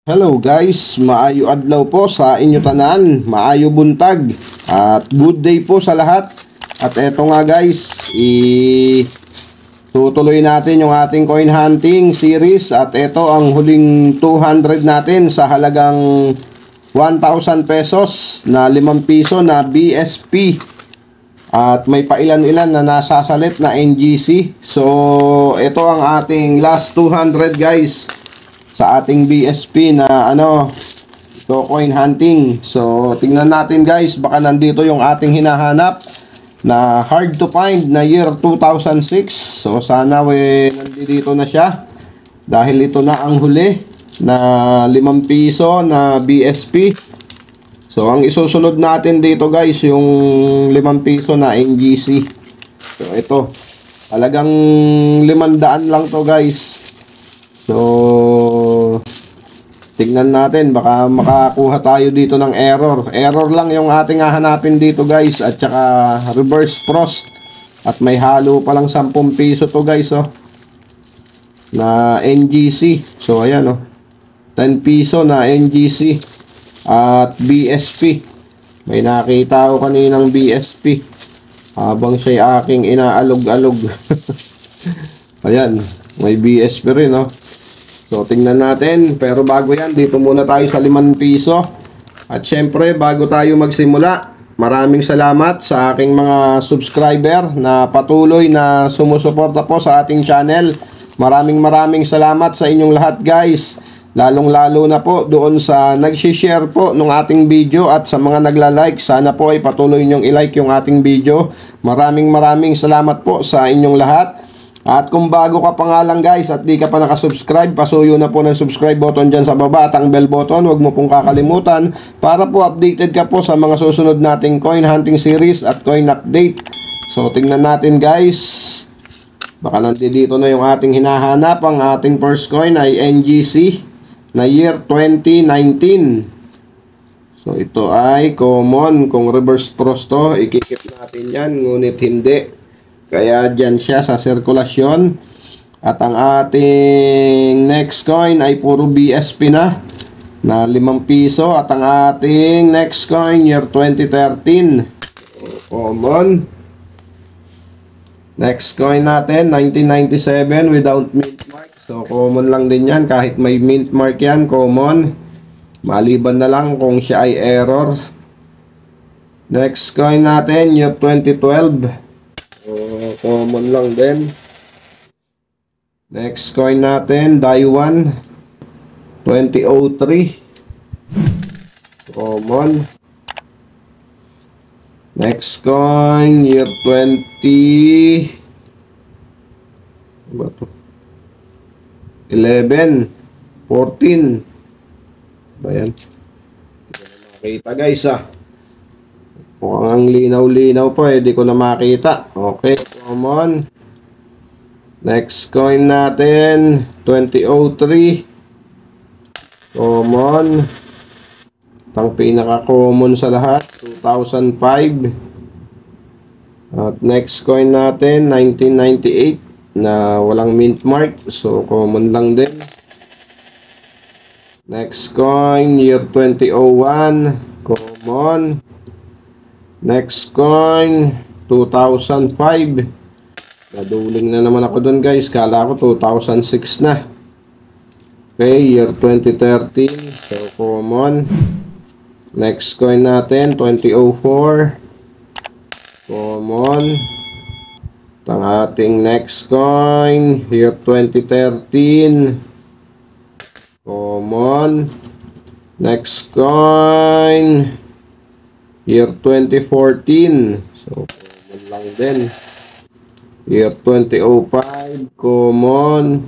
Hello guys, maayo adlaw po sa inyo tanan, maayo buntag at good day po sa lahat. At eto nga guys, tutuloy natin yung ating coin hunting series at eto ang huling 200 natin sa halagang 1,000 pesos na 5 piso na BSP. At may pailan-ilan na nasasalit na NGC. So ito ang ating last 200 guys sa ating BSP na coin hunting. So tingnan natin guys, baka nandito yung ating hinahanap na hard to find na year 2006. So sana nandito na siya dahil ito na ang huli na 5 piso na BSP. So ang isusunod natin dito guys yung 5 piso na NGC. So ito talagang 500 lang to guys. So tingnan natin, baka makakuha tayo dito ng error. Error lang yung ating hahanapin dito guys. At saka reverse frost. At may halo pa lang 10 piso to guys na NGC. So ayan 10 piso na NGC at BSP. May nakita ako kaninang BSP habang siya aking inaalog-alog. Ayan, may BSP rin So tingnan natin, pero bago yan, dito muna tayo sa 5 piso. At syempre, bago tayo magsimula, maraming salamat sa aking mga subscriber na patuloy na sumusuporta po sa ating channel. Maraming salamat sa inyong lahat guys. Lalong-lalo na po doon sa nag-share po ng ating video at sa mga nagla-like. Sana po ay patuloy nyong i-like yung ating video. Maraming salamat po sa inyong lahat. At kung bago ka pa nga lang guys at di ka pa nakasubscribe, pasuyo na po ng subscribe button dyan sa baba at ang bell button. Huwag mo pong kakalimutan para po updated ka po sa mga susunod nating coin hunting series at coin update. So tingnan natin guys. Baka nandito na yung ating hinahanap. Ang ating first coin ay NGC na year 2019. So ito ay common. Kung reverse frost to, ikikip natin yan. Ngunit hindi. Kaya dyan siya sa sirkulasyon. At ang ating next coin ay puro BSP na 5 piso. At ang ating next coin year 2013 common. Next coin natin 1997 without mint mark. So common lang din yan, kahit may mint mark yan, common. Maliban na lang kung siya ay error. Next coin natin year 2012. Common lang din. Next coin natin, Daiwan 2003. Common. Next coin, year 20 11 14. Bayan. Makita guys mukhang linaw-linaw po di ko na makita. Okay, common. Next coin natin 2003 common. Ang pinaka-common sa lahat 2005. At next coin natin 1998 na walang mint mark, so common lang din. Next coin year 2001 common. Next coin 2005. Naduling na naman ako dun guys, kala ko 2006 na. Okay, year 2013, so common. Next coin natin 2004 common. Ang ating next coin year 2013 common. Next coin year 2014, so common lang din. Year 2005 common.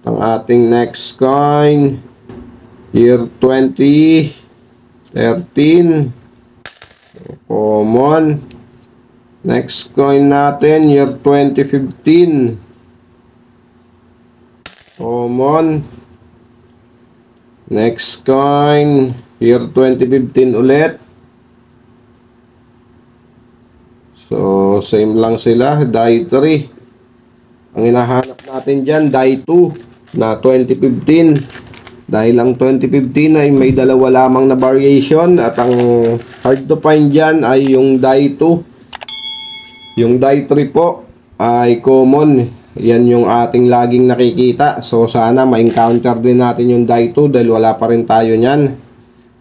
Ang ating next coin year 2013 common. Next coin natin year 2015 common. Next coin year 2015 ulit. So same lang sila, die 3. Ang hinahanap natin dyan, die 2 na 2015. Dahil ang 2015 ay may dalawa lamang na variation at ang hard to find dyan ay yung die 2. Yung die 3 po ay common. Yan yung ating laging nakikita. So sana ma-encounter din natin yung die 2 dahil wala pa rin tayo nyan.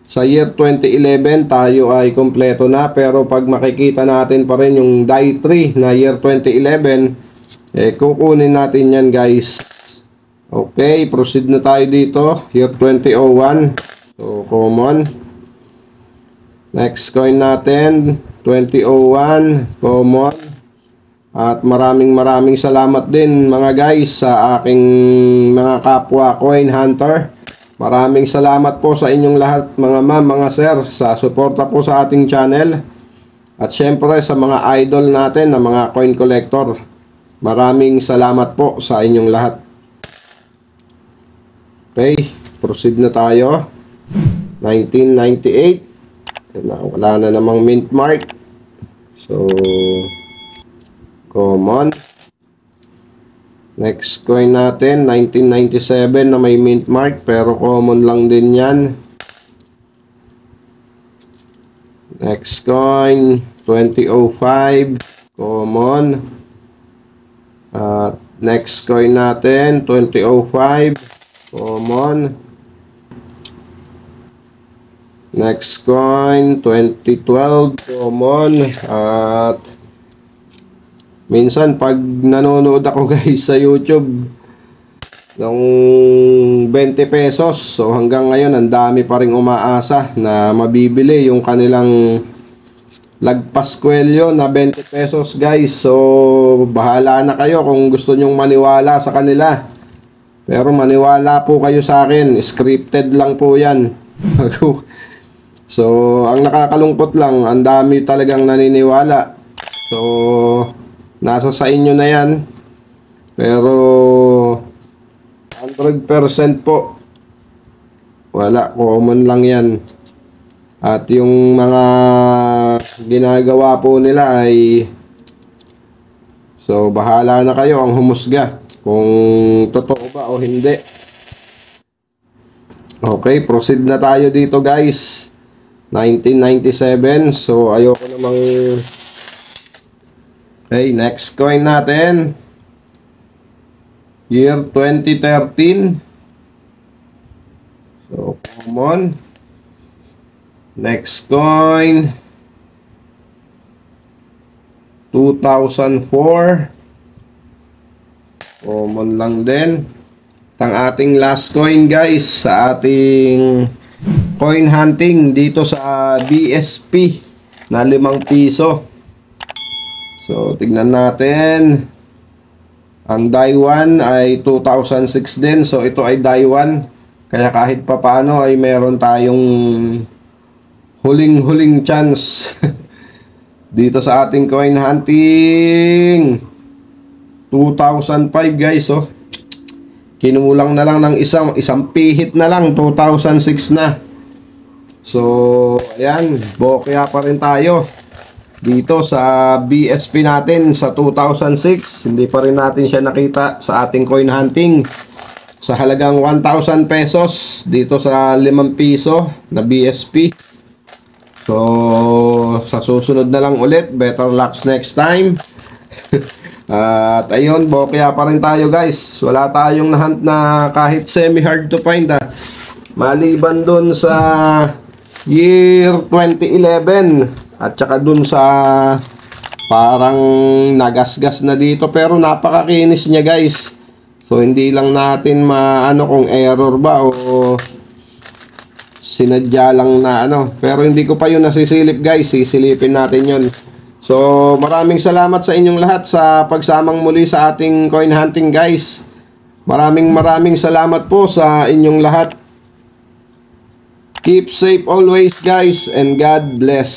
Sa year 2011 tayo ay kompleto na, pero pag makikita natin pa rin yung die 3 na year 2011, kukunin natin yan guys. Okay, proceed na tayo dito. Year 2001. So common. Next coin natin 2001, common. At maraming salamat din mga guys sa aking mga kapwa coin hunter. Maraming salamat po sa inyong lahat mga ma'am, mga sir, sa suporta po sa ating channel. At syempre sa mga idol natin na mga coin collector. Maraming salamat po sa inyong lahat. Okay, proceed na tayo. 1998. Wala na namang mint mark. So common. Next coin natin 1997 na may mint mark pero common lang din yan. Next coin 2005, common. Next coin natin 2005, common. Next coin 2012, common. At minsan pag nanonood ako guys sa YouTube ng 20 pesos, so hanggang ngayon ang dami pa ring umaasa na mabibili yung kanilang lagpas kwelyo na 20 pesos guys. So bahala na kayo kung gusto nyong maniwala sa kanila, pero maniwala po kayo sa akin, scripted lang po yan. So ang nakakalungkot lang, ang dami talagang naniniwala. So nasa sa inyo na yan. Pero 100% po wala, common lang yan. At yung mga ginagawa po nila ay, so bahala na kayo ang humusga kung totoo ba o hindi. Okay, proceed na tayo dito guys. 1997. So ayoko namang. Okay, next coin natin. Year 2013. So, common. Next coin. 2004. Common lang din. Ang ating last coin guys sa ating coin hunting dito sa BSP na 5 piso. So, tignan natin. Ang die 1 ay 2006 din. So, ito ay die 1. Kaya kahit pa paano ay meron tayong huling chance dito sa ating coin hunting. 2005 guys. Oh. Kinulang na lang ng isang pihit na lang. 2006 na. So, ayan. Bokya pa rin tayo dito sa BSP natin sa 2006. Hindi pa rin natin siya nakita sa ating coin hunting sa halagang 1,000 pesos dito sa 5 piso na BSP. So sa susunod na lang ulit. Better luck next time. At ayun, bokya pa rin tayo guys. Wala tayong nahunt na kahit semi hard to find maliban dun sa year 2011 at saka dun sa parang nagasgas na dito, pero napakakinis niya guys. So hindi lang natin maano kung error ba o sinadya lang na ano, pero hindi ko pa yun nasisilip guys. Sisilipin natin yun. So maraming salamat sa inyong lahat sa pagsamang muli sa ating coin hunting guys. Maraming salamat po sa inyong lahat. Keep safe always guys, and God bless.